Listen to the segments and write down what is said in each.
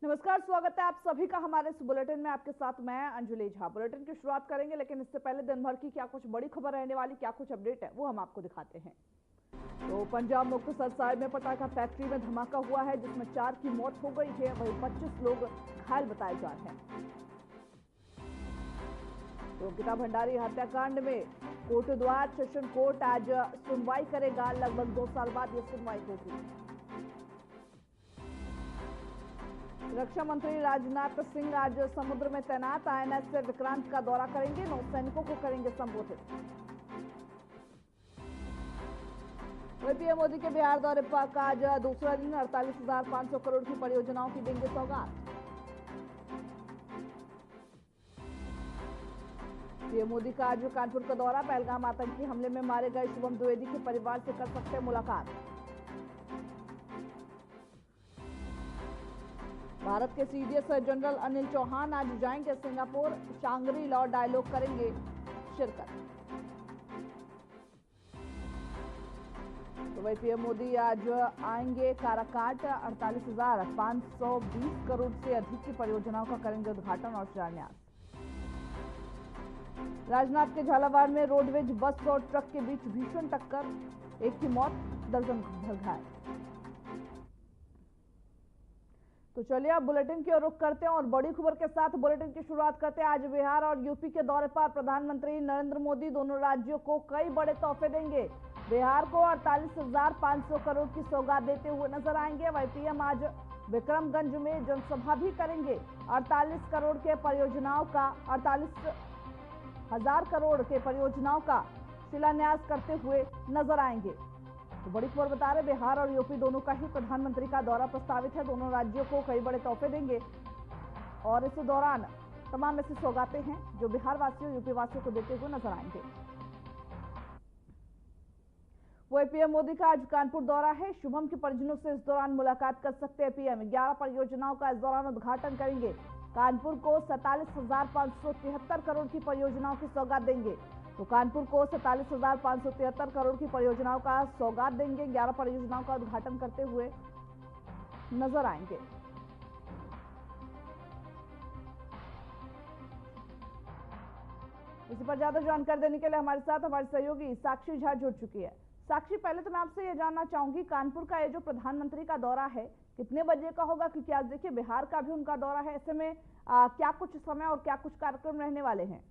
नमस्कार, स्वागत है आप सभी का हमारे इस बुलेटिन में। आपके साथ मैं अंजुली झा। बुलेटिन की शुरुआत करेंगे, लेकिन इससे पहले दिन भर की क्या कुछ बड़ी खबर रहने वाली, क्या कुछ अपडेट है, वो हम आपको दिखाते हैं। तो पंजाब मुक्तसर साहिब में पटाखा फैक्ट्री में धमाका हुआ है, जिसमें 4 की मौत हो गई है, वहीं 25 लोग घायल बताए जा रहे हैं। तो गीता भंडारी हत्याकांड में कोटद्वार सेशन कोर्ट आज सुनवाई करेगा। लगभग 2 साल बाद यह सुनवाई होगी। रक्षा मंत्री राजनाथ सिंह आज समुद्र में तैनात आईएनएस से विक्रांत का दौरा करेंगे, नौसैनिकों को करेंगे संबोधित। पीएम मोदी के बिहार दौरे का आज दूसरा दिन 48,500 करोड़ की परियोजनाओं की देंगे सौगात। पीएम मोदी का आज कानपुर का दौरा, पहलगाम आतंकी हमले में मारे गए शुभम द्विवेदी के परिवार से कर सकते हैं मुलाकात। भारत के सीडीएस जनरल अनिल चौहान आज जाएंगे सिंगापुर, शांग्री लॉ डायलॉग करेंगे शिरकत। तो वही पीएम मोदी आज आएंगे काराकाट, 48,520 करोड़ से अधिक की परियोजनाओं का करेंगे उद्घाटन और शिलान्यास। राजनाथ के झालावाड़ में रोडवेज बस और ट्रक के बीच भीषण टक्कर, 1 की मौत, दर्जन भर घायल। तो चलिए अब बुलेटिन की ओर रुख करते हैं और बड़ी खबर के साथ बुलेटिन की शुरुआत करते हैं। आज बिहार और यूपी के दौरे पर प्रधानमंत्री नरेंद्र मोदी दोनों राज्यों को कई बड़े तोहफे देंगे। बिहार को 48,500 करोड़ की सौगात देते हुए नजर आएंगे। वहीं पीएम आज विक्रमगंज में जनसभा भी करेंगे। 48,000 करोड़ के परियोजनाओं का शिलान्यास करते हुए नजर आएंगे। तो बड़ी खबर बता रहे, बिहार और यूपी दोनों का ही प्रधानमंत्री का दौरा प्रस्तावित है। दोनों राज्यों को कई बड़े तोहफे देंगे और इस दौरान तमाम ऐसी सौगातें हैं जो बिहार वासियों यूपी वासियों को देते हुए नजर आएंगे। वही पीएम मोदी का आज कानपुर दौरा है। शुभम के परिजनों से इस दौरान मुलाकात कर सकते हैं पीएम। 11 परियोजनाओं का इस दौरान उद्घाटन करेंगे। कानपुर को 47,573 करोड़ की परियोजनाओं की सौगात देंगे। तो कानपुर को 47,573 करोड़ की परियोजनाओं का सौगात देंगे। 11 परियोजनाओं का उद्घाटन करते हुए नजर आएंगे। इसी पर ज्यादा जानकारी देने के लिए हमारे साथ हमारी सहयोगी साक्षी झा जुड़ चुकी है। साक्षी, पहले तो मैं आपसे ये जानना चाहूंगी, कानपुर का ये जो प्रधानमंत्री का दौरा है कितने बजे का होगा? क्योंकि आज देखिए बिहार का भी उनका दौरा है। ऐसे में क्या कुछ समय और क्या कुछ कार्यक्रम रहने वाले हैं?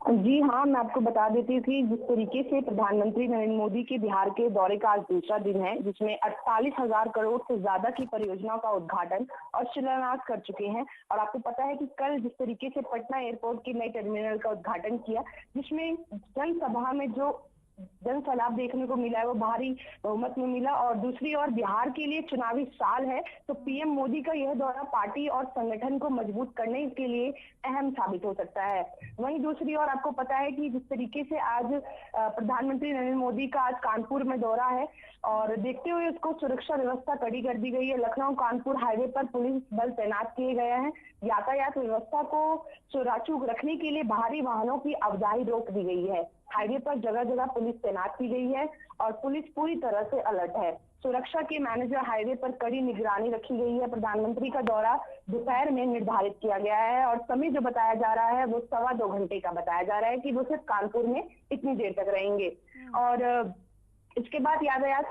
जी हाँ, मैं आपको बता देती थी, जिस तरीके से प्रधानमंत्री नरेंद्र मोदी के बिहार के दौरे का आज दूसरा दिन है, जिसमें 48,000 करोड़ से ज्यादा की परियोजनाओं का उद्घाटन और शिलान्यास कर चुके हैं। और आपको पता है कि कल जिस तरीके से पटना एयरपोर्ट के नए टर्मिनल का उद्घाटन किया, जिसमें जनसभा में जो जन सैलाब देखने को मिला है वो भारी बहुमत में मिला। और दूसरी ओर बिहार के लिए चुनावी साल है, तो पीएम मोदी का यह दौरा पार्टी और संगठन को मजबूत करने के लिए अहम साबित हो सकता है। वहीं दूसरी ओर आपको पता है कि जिस तरीके से आज प्रधानमंत्री नरेंद्र मोदी का आज कानपुर में दौरा है और देखते हुए उसको सुरक्षा व्यवस्था कड़ी कर दी गई है। लखनऊ कानपुर हाईवे पर पुलिस बल तैनात किए गए हैं। यातायात व्यवस्था को सुचारू रखने के लिए भारी वाहनों की आवाजाही रोक दी गई है। हाईवे पर जगह जगह पुलिस तैनात की गई है और पुलिस पूरी तरह से अलर्ट है। सुरक्षा के मैनेजर हाईवे पर कड़ी निगरानी रखी गई है। प्रधानमंत्री का दौरा दोपहर में निर्धारित किया गया है और समय जो बताया जा रहा है वो 2.25 घंटे का बताया जा रहा है कि वो सिर्फ कानपुर में इतनी देर तक रहेंगे और इसके बाद यातायात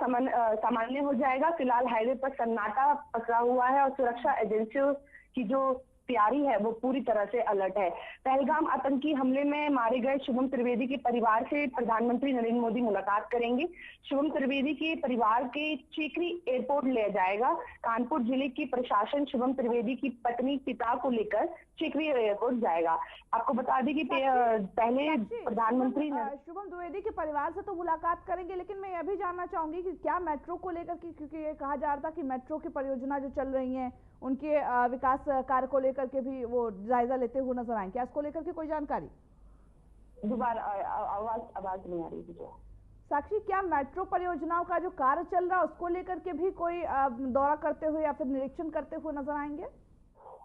सामान्य हो जाएगा। फिलहाल हाईवे पर सन्नाटा पसरा हुआ है और सुरक्षा एजेंसियों की जो तैयारी है वो पूरी तरह से अलर्ट है। पहलगाम आतंकी हमले में मारे गए शुभम त्रिवेदी के परिवार से प्रधानमंत्री नरेंद्र मोदी मुलाकात करेंगे। शुभम त्रिवेदी के परिवार के चेकरी एयरपोर्ट ले जाएगा। कानपुर जिले की प्रशासन शुभम त्रिवेदी की पत्नी पिता को लेकर चेकरी एयरपोर्ट जाएगा। आपको बता दें कि पहले प्रधानमंत्री शुभम द्विवेदी के परिवार से तो मुलाकात करेंगे, लेकिन मैं यह भी जानना चाहूंगी कि क्या मेट्रो को लेकर के, क्योंकि ये कहा जा रहा था कि मेट्रो की परियोजना जो चल रही है उनके विकास कार्य को लेकर के भी वो जायजा लेते हुए नजर आए, क्या इसको लेकर के कोई जानकारी? दोबारा आवाज नहीं आ रही थी। साक्षी, क्या मेट्रो परियोजनाओं का जो कार्य चल रहा है उसको लेकर के भी कोई दौरा करते हुए या फिर निरीक्षण करते हुए नजर आएंगे?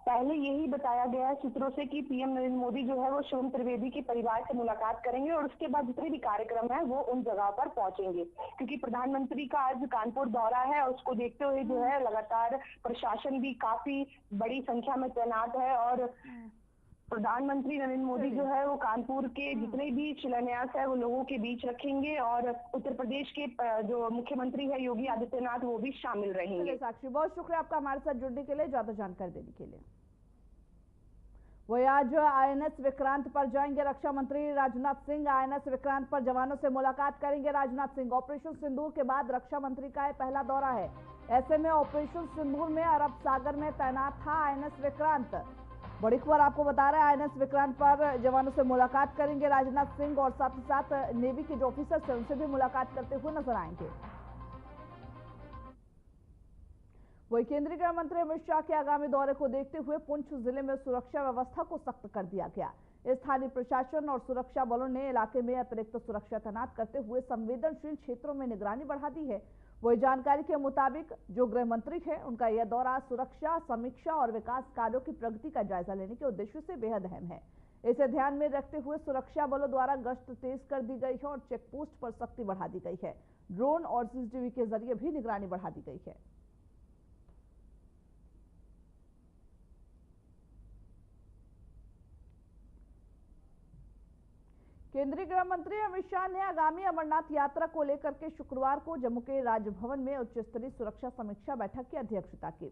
पहले यही बताया गया है सूत्रों से कि पीएम नरेंद्र मोदी जो है वो शुभम त्रिवेदी के परिवार से मुलाकात करेंगे और उसके बाद जितने भी कार्यक्रम है वो उन जगह पर पहुंचेंगे, क्योंकि प्रधानमंत्री का आज कानपुर दौरा है और उसको देखते हुए जो है लगातार प्रशासन भी काफी बड़ी संख्या में तैनात है और प्रधानमंत्री नरेंद्र मोदी जो है वो कानपुर के जितने भी शिलान्यास है वो लोगों के बीच रखेंगे और उत्तर प्रदेश के जो मुख्यमंत्री है योगी आदित्यनाथ वो भी शामिल रहेंगे। साक्षी, बहुत शुक्रिया आपका हमारे साथ जुड़ने के लिए, ज्यादा जानकारी देने के लिए। वही आज आईएनएस विक्रांत पर जाएंगे रक्षा मंत्री राजनाथ सिंह। आईएनएस विक्रांत पर जवानों से मुलाकात करेंगे राजनाथ सिंह। ऑपरेशन सिंदूर के बाद रक्षा मंत्री का यह पहला दौरा है। ऐसे में ऑपरेशन सिंदूर में अरब सागर में तैनात था आईएनएस विक्रांत। बड़ी खबर आपको बता रहे हैं, आईएनएस विक्रांत पर जवानों से मुलाकात करेंगे राजनाथ सिंह और साथ ही साथ नेवी के जो ऑफिसर्स हैं उनसे भी मुलाकात करते हुए नजर आएंगे। वही केंद्रीय गृह मंत्री अमित शाह के आगामी दौरे को देखते हुए पुंछ जिले में सुरक्षा व्यवस्था को सख्त कर दिया गया। स्थानीय प्रशासन और सुरक्षा बलों ने इलाके में अतिरिक्त सुरक्षा तैनात करते हुए संवेदनशील क्षेत्रों में निगरानी बढ़ा दी है। वही जानकारी के मुताबिक जो गृह मंत्री है उनका यह दौरा सुरक्षा समीक्षा और विकास कार्यों की प्रगति का जायजा लेने के उद्देश्य से बेहद अहम है। इसे ध्यान में रखते हुए सुरक्षा बलों द्वारा गश्त तेज कर दी गई है और चेक पोस्ट पर सख्ती बढ़ा दी गई है। ड्रोन और सीसीटीवी के जरिए भी निगरानी बढ़ा दी गई है। केंद्रीय गृह मंत्री अमित शाह ने आगामी अमरनाथ यात्रा को लेकर के शुक्रवार को जम्मू के राजभवन में उच्च स्तरीय सुरक्षा समीक्षा बैठक की अध्यक्षता की।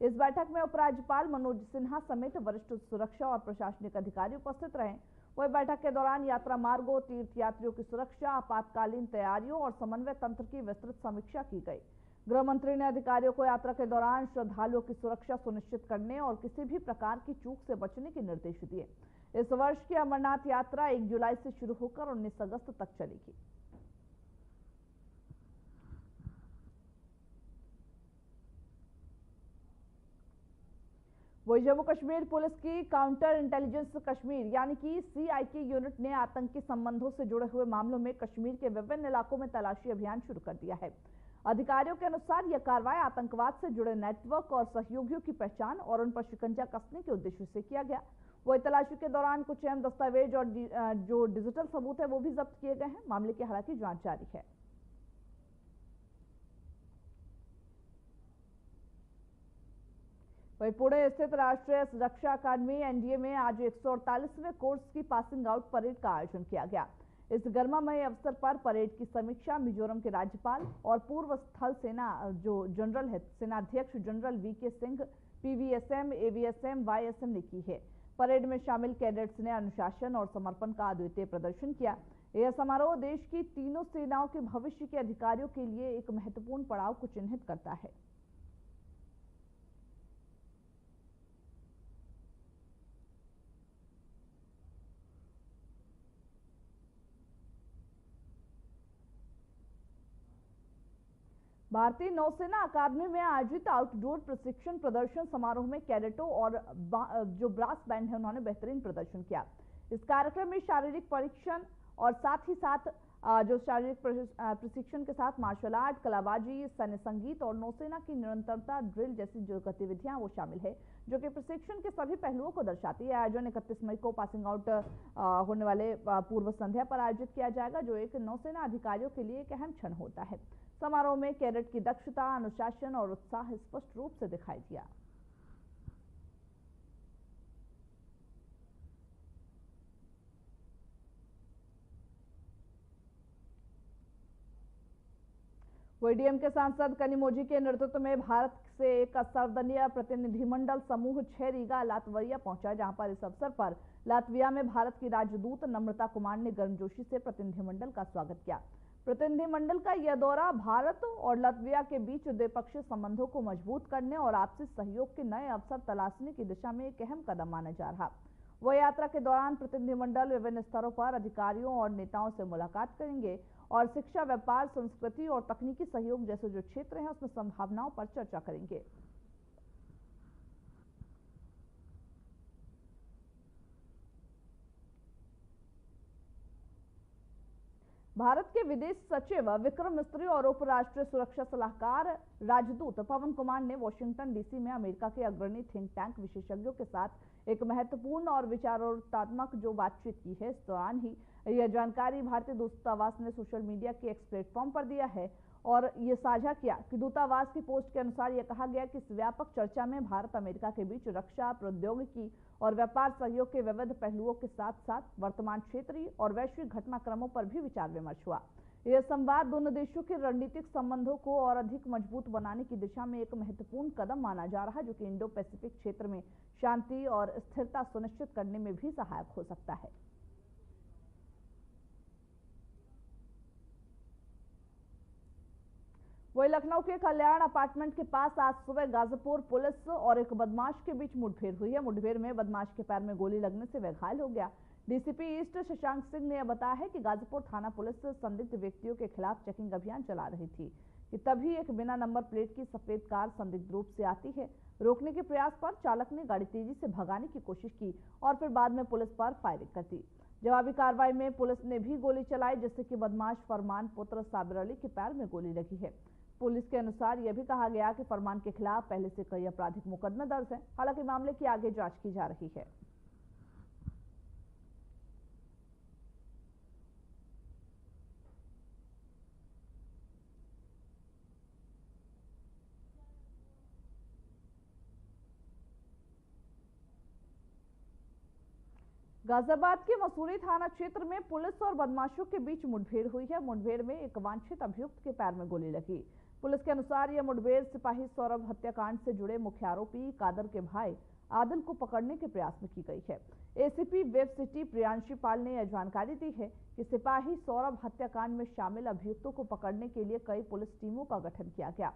इस बैठक में उपराज्यपाल मनोज सिन्हा समेत वरिष्ठ सुरक्षा और प्रशासनिक अधिकारी उपस्थित रहे। वही बैठक के दौरान यात्रा मार्गों, तीर्थयात्रियों की सुरक्षा, आपातकालीन तैयारियों और समन्वय तंत्र की विस्तृत समीक्षा की गई। गृह मंत्री ने अधिकारियों को यात्रा के दौरान श्रद्धालुओं की सुरक्षा सुनिश्चित करने और किसी भी प्रकार की चूक से बचने के निर्देश दिए। इस वर्ष की अमरनाथ यात्रा 1 जुलाई से शुरू होकर 19 अगस्त तक चलेगी। वही जम्मू कश्मीर पुलिस की काउंटर इंटेलिजेंस कश्मीर यानी कि CIK यूनिट ने आतंकी संबंधों से जुड़े हुए मामलों में कश्मीर के विभिन्न इलाकों में तलाशी अभियान शुरू कर दिया है। अधिकारियों के अनुसार यह कार्रवाई आतंकवाद से जुड़े नेटवर्क और सहयोगियों की पहचान और उन पर शिकंजा कसने के उद्देश्य से किया गया। वही तलाशी के दौरान कुछ अहम दस्तावेज और जो डिजिटल सबूत है वो भी जब्त किए गए हैं। मामले की हालांकि जांच जारी है। वही पुणे स्थित राष्ट्रीय रक्षा अकादमी NDA में आज 148वें कोर्स की पासिंग आउट परेड का आयोजन किया गया। इस गर्मामय अवसर पर परेड की समीक्षा मिजोरम के राज्यपाल और पूर्व स्थल सेना जो जनरल है सेनाध्यक्ष general VK Singh PVSM, AVSM, YSM ने की है। परेड में शामिल कैडेट्स ने अनुशासन और समर्पण का अद्वितीय प्रदर्शन किया। यह समारोह देश की तीनों सेनाओं के भविष्य के अधिकारियों के लिए एक महत्वपूर्ण पड़ाव को चिन्हित करता है। भारतीय नौसेना अकादमी में आयोजित आउटडोर प्रशिक्षण प्रदर्शन समारोह में कैडेटों और जो ब्रास बैंड है उन्होंने बेहतरीन प्रदर्शन किया। इस कार्यक्रम में शारीरिक परीक्षण और साथ ही साथ जो शारीरिक प्रशिक्षण के साथ मार्शल आर्ट, कलाबाजी, सैन्य संगीत और नौसेना की निरंतरता ड्रिल जैसी जो गतिविधियां वो शामिल है, जो कि प्रशिक्षण के सभी पहलुओं को दर्शाती है। आयोजन 31 मई को पासिंग आउट होने वाले पूर्व संध्या पर आयोजित किया जाएगा, जो एक नौसेना अधिकारियों के लिए एक अहम क्षण होता है। समारोह में कैडेट की दक्षता, अनुशासन और उत्साह स्पष्ट रूप से दिखाई दिया। वही डीएमके सांसद कनिमोझी के नेतृत्व में भारत से एक सर्वदलीय प्रतिनिधिमंडल समूह 6 रीगा लातविया पहुंचा, जहां पर इस अवसर पर लातविया में भारत की राजदूत नम्रता कुमार ने गर्मजोशी से प्रतिनिधिमंडल का स्वागत किया। प्रतिनिधिमंडल का यह दौरा भारत और लातविया के बीच द्विपक्षीय संबंधों को मजबूत करने और आपसी सहयोग के नए अवसर तलाशने की दिशा में एक अहम कदम माना जा रहा। वह यात्रा के दौरान प्रतिनिधिमंडल विभिन्न स्तरों पर अधिकारियों और नेताओं से मुलाकात करेंगे और शिक्षा, व्यापार, संस्कृति और तकनीकी सहयोग जैसे जो क्षेत्र हैं उसमें संभावनाओं पर चर्चा करेंगे। भारत के विदेश सचिव विक्रम मिस्री और उपराष्ट्रीय सुरक्षा सलाहकार राजदूत पवन कुमार ने वॉशिंगटन डीसी में अमेरिका के अग्रणी थिंक टैंक विशेषज्ञों के साथ एक महत्वपूर्ण और विचारोत्तेजक जो बातचीत की है। इस दौरान ही यह जानकारी भारतीय दूतावास ने सोशल मीडिया के एक्स प्लेटफॉर्म पर दिया है और ये साझा किया कि दूतावास की पोस्ट के अनुसार यह कहा गया कि इस व्यापक चर्चा में भारत अमेरिका के बीच रक्षा, प्रौद्योगिकी और व्यापार सहयोग के विविध पहलुओं के साथ साथ वर्तमान क्षेत्रीय और वैश्विक घटनाक्रमों पर भी विचार विमर्श हुआ। यह संवाद दोनों देशों के रणनीतिक संबंधों को और अधिक मजबूत बनाने की दिशा में एक महत्वपूर्ण कदम माना जा रहा है, जो कि इंडो पैसिफिक क्षेत्र में शांति और स्थिरता सुनिश्चित करने में भी सहायक हो सकता है। वहीं लखनऊ के कल्याण अपार्टमेंट के पास आज सुबह गाजीपुर पुलिस और एक बदमाश के बीच मुठभेड़ हुई है। मुठभेड़ में बदमाश के पैर में गोली लगने से वह घायल हो गया। डीसीपी ईस्ट शशांक सिंह ने बताया है कि गाजीपुर थाना पुलिस संदिग्ध व्यक्तियों के खिलाफ चेकिंग अभियान चला रही थी कि तभी एक बिना नंबर प्लेट की सफेद कार संदिग्ध रूप से आती है। रोकने के प्रयास पर चालक ने गाड़ी तेजी से भगाने की कोशिश की और फिर बाद में पुलिस पर फायरिंग कर दी। जवाबी कार्रवाई में पुलिस ने भी गोली चलाई, जिससे कि बदमाश फरमान पुत्र साबिर अली के पैर में गोली लगी है। पुलिस के अनुसार यह भी कहा गया कि फरमान के खिलाफ पहले से कई आपराधिक मुकदमे दर्ज हैं। हालांकि मामले की आगे जांच की जा रही है। गाजियाबाद के मसूरी थाना क्षेत्र में पुलिस और बदमाशों के बीच मुठभेड़ हुई है। मुठभेड़ में एक वांछित अभियुक्त के पैर में गोली लगी। पुलिस के अनुसार यह मुठभेड़ सिपाही सौरभ हत्याकांड से जुड़े मुख्य आरोपी कादर के भाई आदिल को पकड़ने के प्रयास में की गई है। एसीपी वेब सिटी प्रियांशी पाल ने यह जानकारी दी है कि सिपाही सौरभ हत्याकांड में शामिल अभियुक्तों को पकड़ने के लिए कई पुलिस टीमों का गठन किया गया।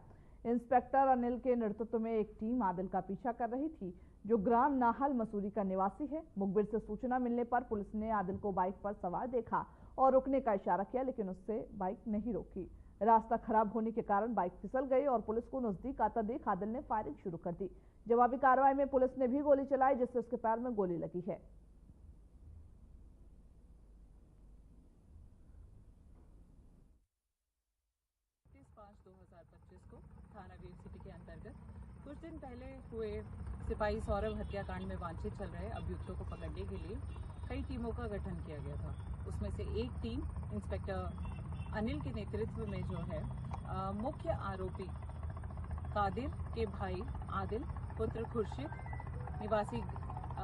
इंस्पेक्टर अनिल के नेतृत्व में एक टीम आदिल का पीछा कर रही थी, जो ग्राम नाहल मसूरी का निवासी है। मुखबिर से सूचना मिलने पर पुलिस ने आदिल को बाइक पर सवार देखा और रुकने का इशारा किया, लेकिन उससे बाइक नहीं रोकी। रास्ता खराब होने के कारण बाइक फिसल गई और पुलिस को नजदीक आता देख आदिल ने फायरिंग शुरू कर दी। जवाबी कार्रवाई में पुलिस ने भी गोली चलाई, जिससे उसके पैर में गोली लगी है। को थाना वेब सिटी के अंतर्गत कुछ दिन पहले हुए सिपाही सौरभ हत्याकांड में वांछित चल रहे अभियुक्तों को पकड़ने के लिए कई टीमों का गठन किया गया था। उसमें से एक टीम इंस्पेक्टर अनिल के नेतृत्व में जो है मुख्य आरोपी कादिर के भाई आदिल पुत्र खुर्शीद निवासी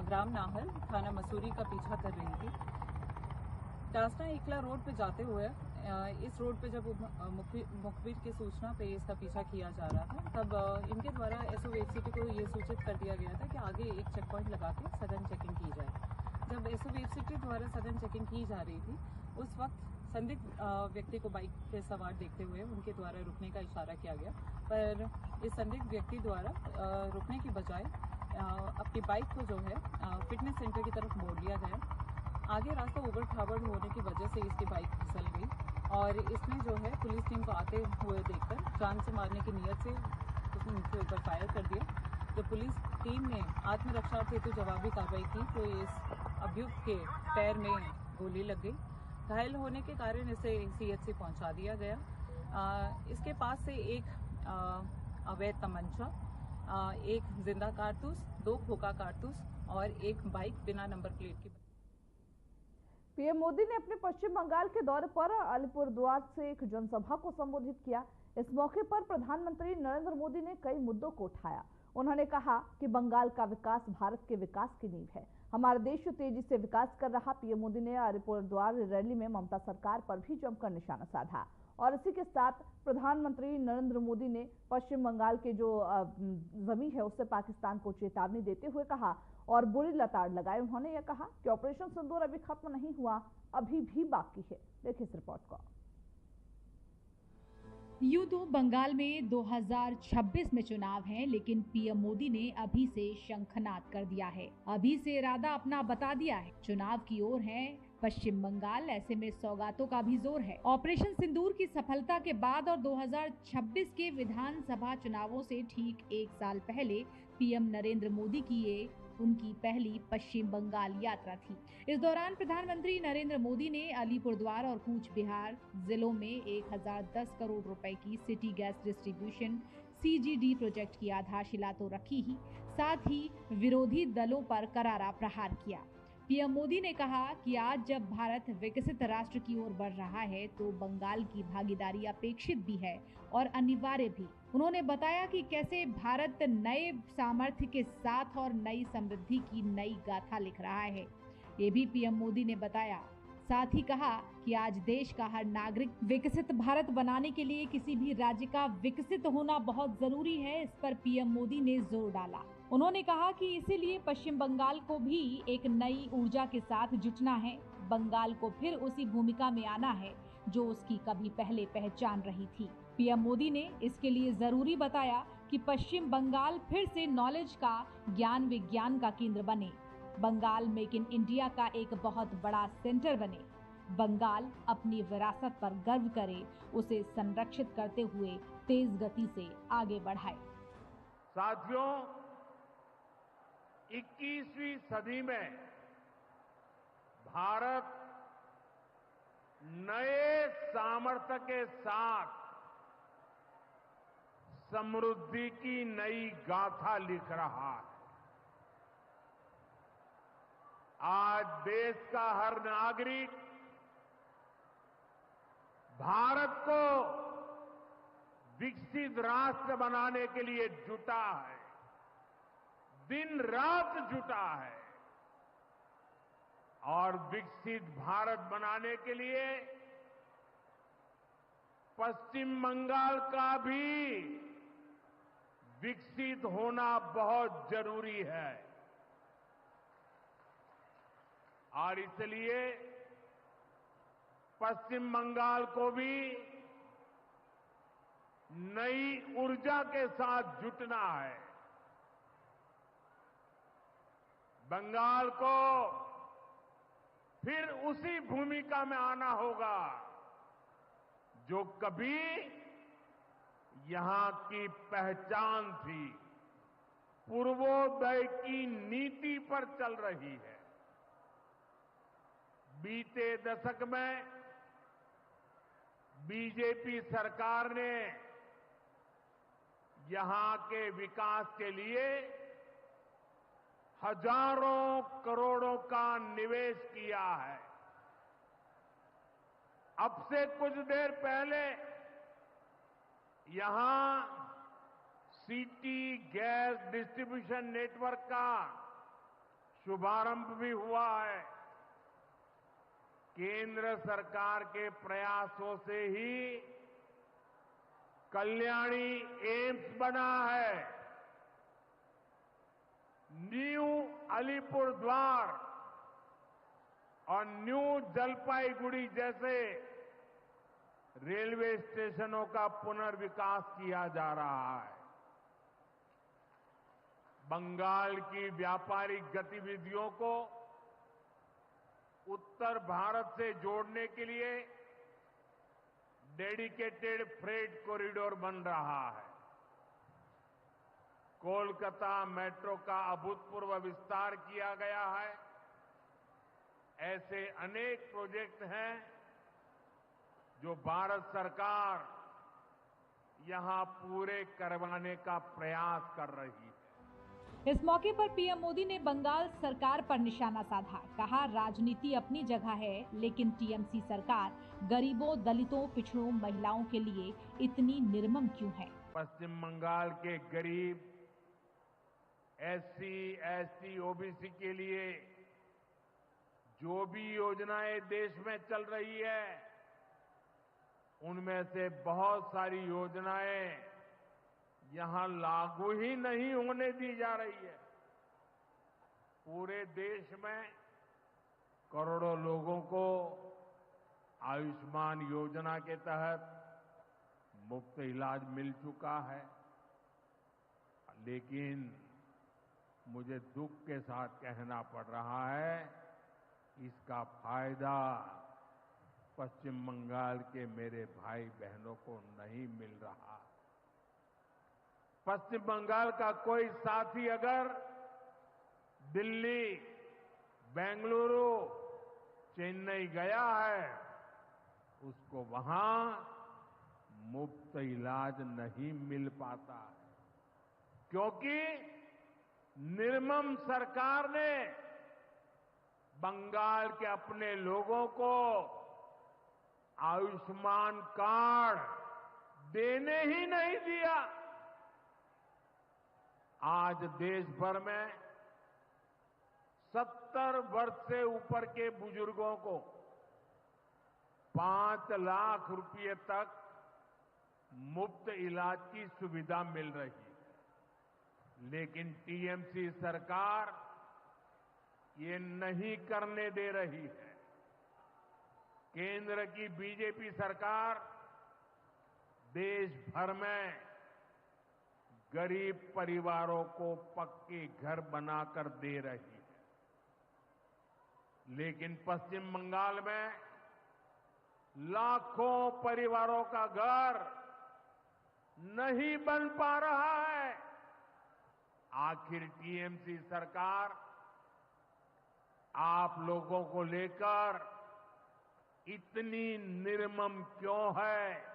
ग्राम नाहल थाना मसूरी का पीछा कर रही थी। टास्टा इकला रोड पे जाते हुए इस रोड पे जब मुखबिर की सूचना पे इसका पीछा किया जा रहा था, तब इनके द्वारा एसओ वेब सिटी को ये सूचित कर दिया गया था कि आगे एक चेक पॉइंट लगा के सघन चेकिंग की जाए। जब एसओ वेब सिटी द्वारा सघन चेकिंग की जा रही थी, उस वक्त संदिग्ध व्यक्ति को बाइक पे सवार देखते हुए उनके द्वारा रुकने का इशारा किया गया, पर इस संदिग्ध व्यक्ति द्वारा रुकने की बजाय अपनी बाइक को जो है फिटनेस सेंटर की तरफ मोड़ लिया गया। आगे रास्ता उबड़ खाबड़ होने की वजह से इसकी बाइक फिसल गई और इसने जो है पुलिस टीम को आते हुए देखकर जान से मारने की नीयत से उसने उनके ऊपर फायर कर दिया। जब पुलिस टीम ने आत्मरक्षा हेतु जवाबी कार्रवाई की तो इस अभियुक्त के पैर में गोली लग गई। घायल होने के कारण इसे सीएचसी पहुंचा दिया गया। इसके पास से एक अवैध तमंचा, एक जिंदा कारतूस, 2 खोखा कारतूस और एक बाइक बिना नंबर प्लेट की। पीएम मोदी ने अपने पश्चिम बंगाल के दौरे पर अलीपुरद्वार से एक जनसभा को संबोधित किया। इस मौके पर प्रधानमंत्री नरेंद्र मोदी ने कई मुद्दों को उठाया। उन्होंने कहा कि बंगाल का विकास भारत के विकास की नींव है। हमारा देश तेजी से विकास कर रहा। पीएम मोदी ने अलीपुरद्वार रैली में ममता सरकार पर भी जमकर निशाना साधा और इसी के साथ प्रधानमंत्री नरेंद्र मोदी ने पश्चिम बंगाल के जो जमीन है उससे पाकिस्तान को चेतावनी देते हुए कहा और बुरी लताड़ लगाई। उन्होंने यह कहा कि ऑपरेशन सिंदूर अभी खत्म नहीं हुआ, अभी भी बाकी है। देखिए इस रिपोर्ट को। यूं तो बंगाल में 2026 में चुनाव हैं, लेकिन पीएम मोदी ने अभी से शंखनाद कर दिया है। अभी से इरादा अपना बता दिया है। चुनाव की ओर है पश्चिम बंगाल, ऐसे में सौगातों का भी जोर है। ऑपरेशन सिंदूर की सफलता के बाद और 2026 के विधानसभा चुनावों से ठीक 1 साल पहले पीएम नरेंद्र मोदी की ये उनकी पहली पश्चिम बंगाल यात्रा थी। इस दौरान प्रधानमंत्री नरेंद्र मोदी ने अलीपुरद्वार और कूच बिहार जिलों में 1010 करोड़ रुपए की city gas distribution CGD project की आधारशिला तो रखी ही, साथ ही विरोधी दलों पर करारा प्रहार किया। पीएम मोदी ने कहा कि आज जब भारत विकसित राष्ट्र की ओर बढ़ रहा है तो बंगाल की भागीदारी अपेक्षित भी है और अनिवार्य भी। उन्होंने बताया कि कैसे भारत नए सामर्थ्य के साथ और नई समृद्धि की नई गाथा लिख रहा है, ये भी पीएम मोदी ने बताया। साथ ही कहा कि आज देश का हर नागरिक विकसित भारत बनाने के लिए किसी भी राज्य का विकसित होना बहुत जरूरी है, इस पर पीएम मोदी ने जोर डाला। उन्होंने कहा कि इसीलिए पश्चिम बंगाल को भी एक नई ऊर्जा के साथ जुटना है। बंगाल को फिर उसी भूमिका में आना है जो उसकी कभी पहले पहचान रही थी। पीएम मोदी ने इसके लिए जरूरी बताया कि पश्चिम बंगाल फिर से नॉलेज का, ज्ञान विज्ञान का केंद्र बने। बंगाल मेक इन इंडिया का एक बहुत बड़ा सेंटर बने। बंगाल अपनी विरासत पर गर्व करे, उसे संरक्षित करते हुए तेज गति से आगे बढ़ाए। साथियों, 21वीं सदी में भारत नए सामर्थ्य के साथ समृद्धि की नई गाथा लिख रहा है। आज देश का हर नागरिक भारत को विकसित राष्ट्र बनाने के लिए जुटा है, दिन रात जुटा है और विकसित भारत बनाने के लिए पश्चिम बंगाल का भी विकसित होना बहुत जरूरी है। और इसलिए पश्चिम बंगाल को भी नई ऊर्जा के साथ जुटना है। बंगाल को फिर उसी भूमिका में आना होगा जो कभी यहां की पहचान थी, पूर्वोदय की नीति पर चल रही है। बीते दशक में बीजेपी सरकार ने यहां के विकास के लिए हजारों करोड़ों का निवेश किया है। अब से कुछ देर पहले यहां सिटी गैस डिस्ट्रीब्यूशन नेटवर्क का शुभारंभ भी हुआ है। केंद्र सरकार के प्रयासों से ही कल्याणी एम्स बना है। न्यू अलीपुरद्वार और न्यू जलपाईगुड़ी जैसे रेलवे स्टेशनों का पुनर्विकास किया जा रहा है। बंगाल की व्यापारिक गतिविधियों को उत्तर भारत से जोड़ने के लिए डेडिकेटेड फ्रेट कॉरिडोर बन रहा है। कोलकाता मेट्रो का अभूतपूर्व विस्तार किया गया है। ऐसे अनेक प्रोजेक्ट हैं जो भारत सरकार यहां पूरे करवाने का प्रयास कर रही है। इस मौके पर पीएम मोदी ने बंगाल सरकार पर निशाना साधा। कहा, राजनीति अपनी जगह है, लेकिन टीएमसी सरकार गरीबों, दलितों, पिछड़ों, महिलाओं के लिए इतनी निर्मम क्यों है। पश्चिम बंगाल के गरीब, एससी, एसटी, ओबीसी के लिए जो भी योजनाएं देश में चल रही है, उनमें से बहुत सारी योजनाएं यहां लागू ही नहीं होने दी जा रही है। पूरे देश में करोड़ों लोगों को आयुष्मान योजना के तहत मुफ्त इलाज मिल चुका है, लेकिन मुझे दुख के साथ कहना पड़ रहा है, इसका फायदा पश्चिम बंगाल के मेरे भाई बहनों को नहीं मिल रहा। पश्चिम बंगाल का कोई साथी अगर दिल्ली, बेंगलुरु, चेन्नई गया है, उसको वहां मुफ्त इलाज नहीं मिल पाता है, क्योंकि निर्मम सरकार ने बंगाल के अपने लोगों को आयुष्मान कार्ड देने ही नहीं दिया। आज देश भर में 70 वर्ष से ऊपर के बुजुर्गों को 5 लाख रुपए तक मुफ्त इलाज की सुविधा मिल रही है, लेकिन टीएमसी सरकार ये नहीं करने दे रही है। केंद्र की बीजेपी सरकार देश भर में गरीब परिवारों को पक्के घर बनाकर दे रही है, लेकिन पश्चिम बंगाल में लाखों परिवारों का घर नहीं बन पा रहा है। आखिर टीएमसी सरकार आप लोगों को लेकर इतनी निर्मम क्यों है?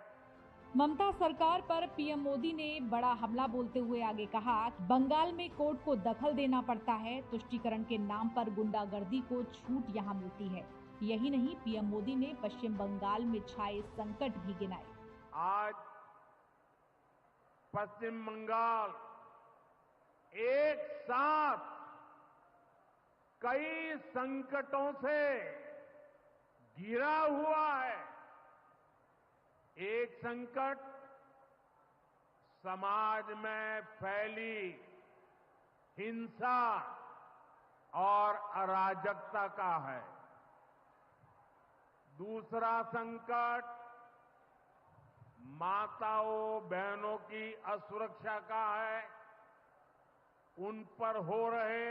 ममता सरकार पर पीएम मोदी ने बड़ा हमला बोलते हुए आगे कहा, बंगाल में कोर्ट को दखल देना पड़ता है, तुष्टीकरण के नाम पर गुंडागर्दी को छूट यहाँ मिलती है। यही नहीं, पीएम मोदी ने पश्चिम बंगाल में छाए संकट भी गिनाए। आज पश्चिम बंगाल एक साथ कई संकटों से घिरा हुआ है। एक संकट समाज में फैली हिंसा और अराजकता का है। दूसरा संकट माताओं बहनों की असुरक्षा का है, उन पर हो रहे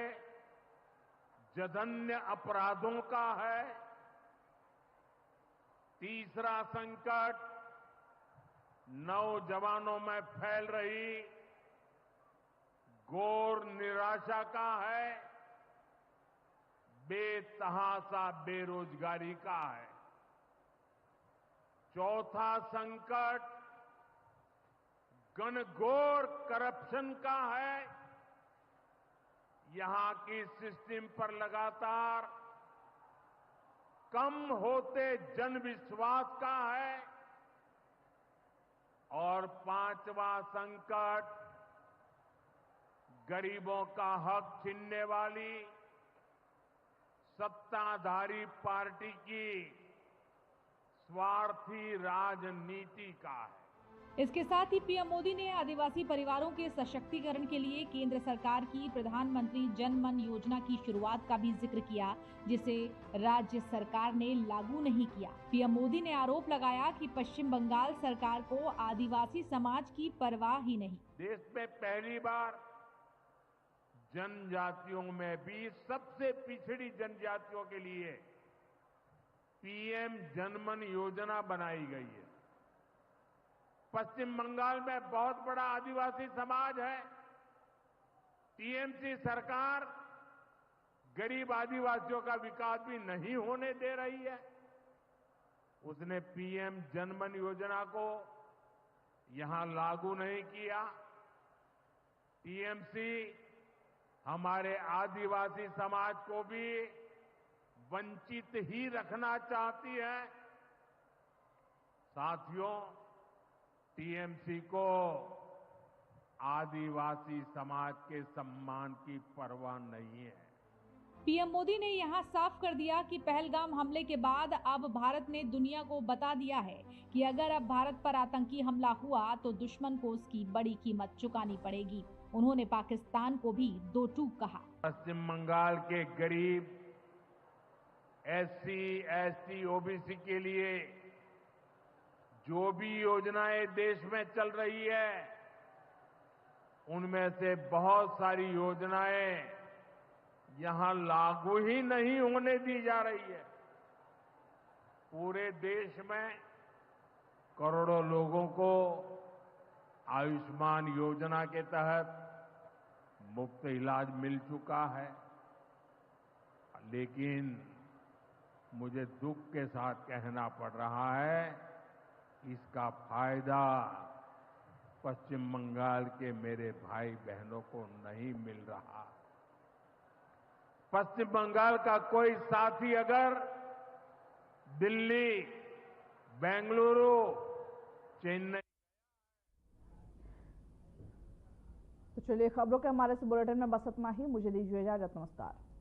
जघन्य अपराधों का है। तीसरा संकट नौजवानों में फैल रही घोर निराशा का है, बेतहाशा बेरोजगारी का है। चौथा संकट घनघोर करप्शन का है। यहां की सिस्टम पर लगातार कम होते जनविश्वास का है। और पांचवा संकट गरीबों का हक छीनने वाली सत्ताधारी पार्टी की स्वार्थी राजनीति का है। इसके साथ ही पीएम मोदी ने आदिवासी परिवारों के सशक्तिकरण के लिए केंद्र सरकार की प्रधानमंत्री जन मन योजना की शुरुआत का भी जिक्र किया, जिसे राज्य सरकार ने लागू नहीं किया। पीएम मोदी ने आरोप लगाया कि पश्चिम बंगाल सरकार को आदिवासी समाज की परवाह ही नहीं। देश में पहली बार जनजातियों में भी सबसे पिछड़ी जनजातियों के लिए पीएम जनमन योजना बनाई गई है। पश्चिम बंगाल में बहुत बड़ा आदिवासी समाज है। टीएमसी सरकार गरीब आदिवासियों का विकास भी नहीं होने दे रही है। उसने पीएम जनमन योजना को यहां लागू नहीं किया। टीएमसी हमारे आदिवासी समाज को भी वंचित ही रखना चाहती है। साथियों, टीएमसी को आदिवासी समाज के सम्मान की परवाह नहीं है। पीएम मोदी ने यहां साफ कर दिया कि पहलगाम हमले के बाद अब भारत ने दुनिया को बता दिया है कि अगर अब भारत पर आतंकी हमला हुआ तो दुश्मन को उसकी बड़ी कीमत चुकानी पड़ेगी। उन्होंने पाकिस्तान को भी दो टूक कहा। पश्चिम बंगाल के गरीब एससी, एसटी, ओबीसी के लिए जो भी योजनाएं देश में चल रही है, उनमें से बहुत सारी योजनाएं यहां लागू ही नहीं होने दी जा रही है। पूरे देश में करोड़ों लोगों को आयुष्मान योजना के तहत मुफ्त इलाज मिल चुका है। लेकिन मुझे दुख के साथ कहना पड़ रहा है, इसका फायदा पश्चिम बंगाल के मेरे भाई बहनों को नहीं मिल रहा। पश्चिम बंगाल का कोई साथी अगर दिल्ली, बेंगलुरु, चेन्नई। तो चलिए, खबरों के हमारे इस बुलेटिन में बस इतना ही। मुझे दीजिए इजाजत। नमस्कार।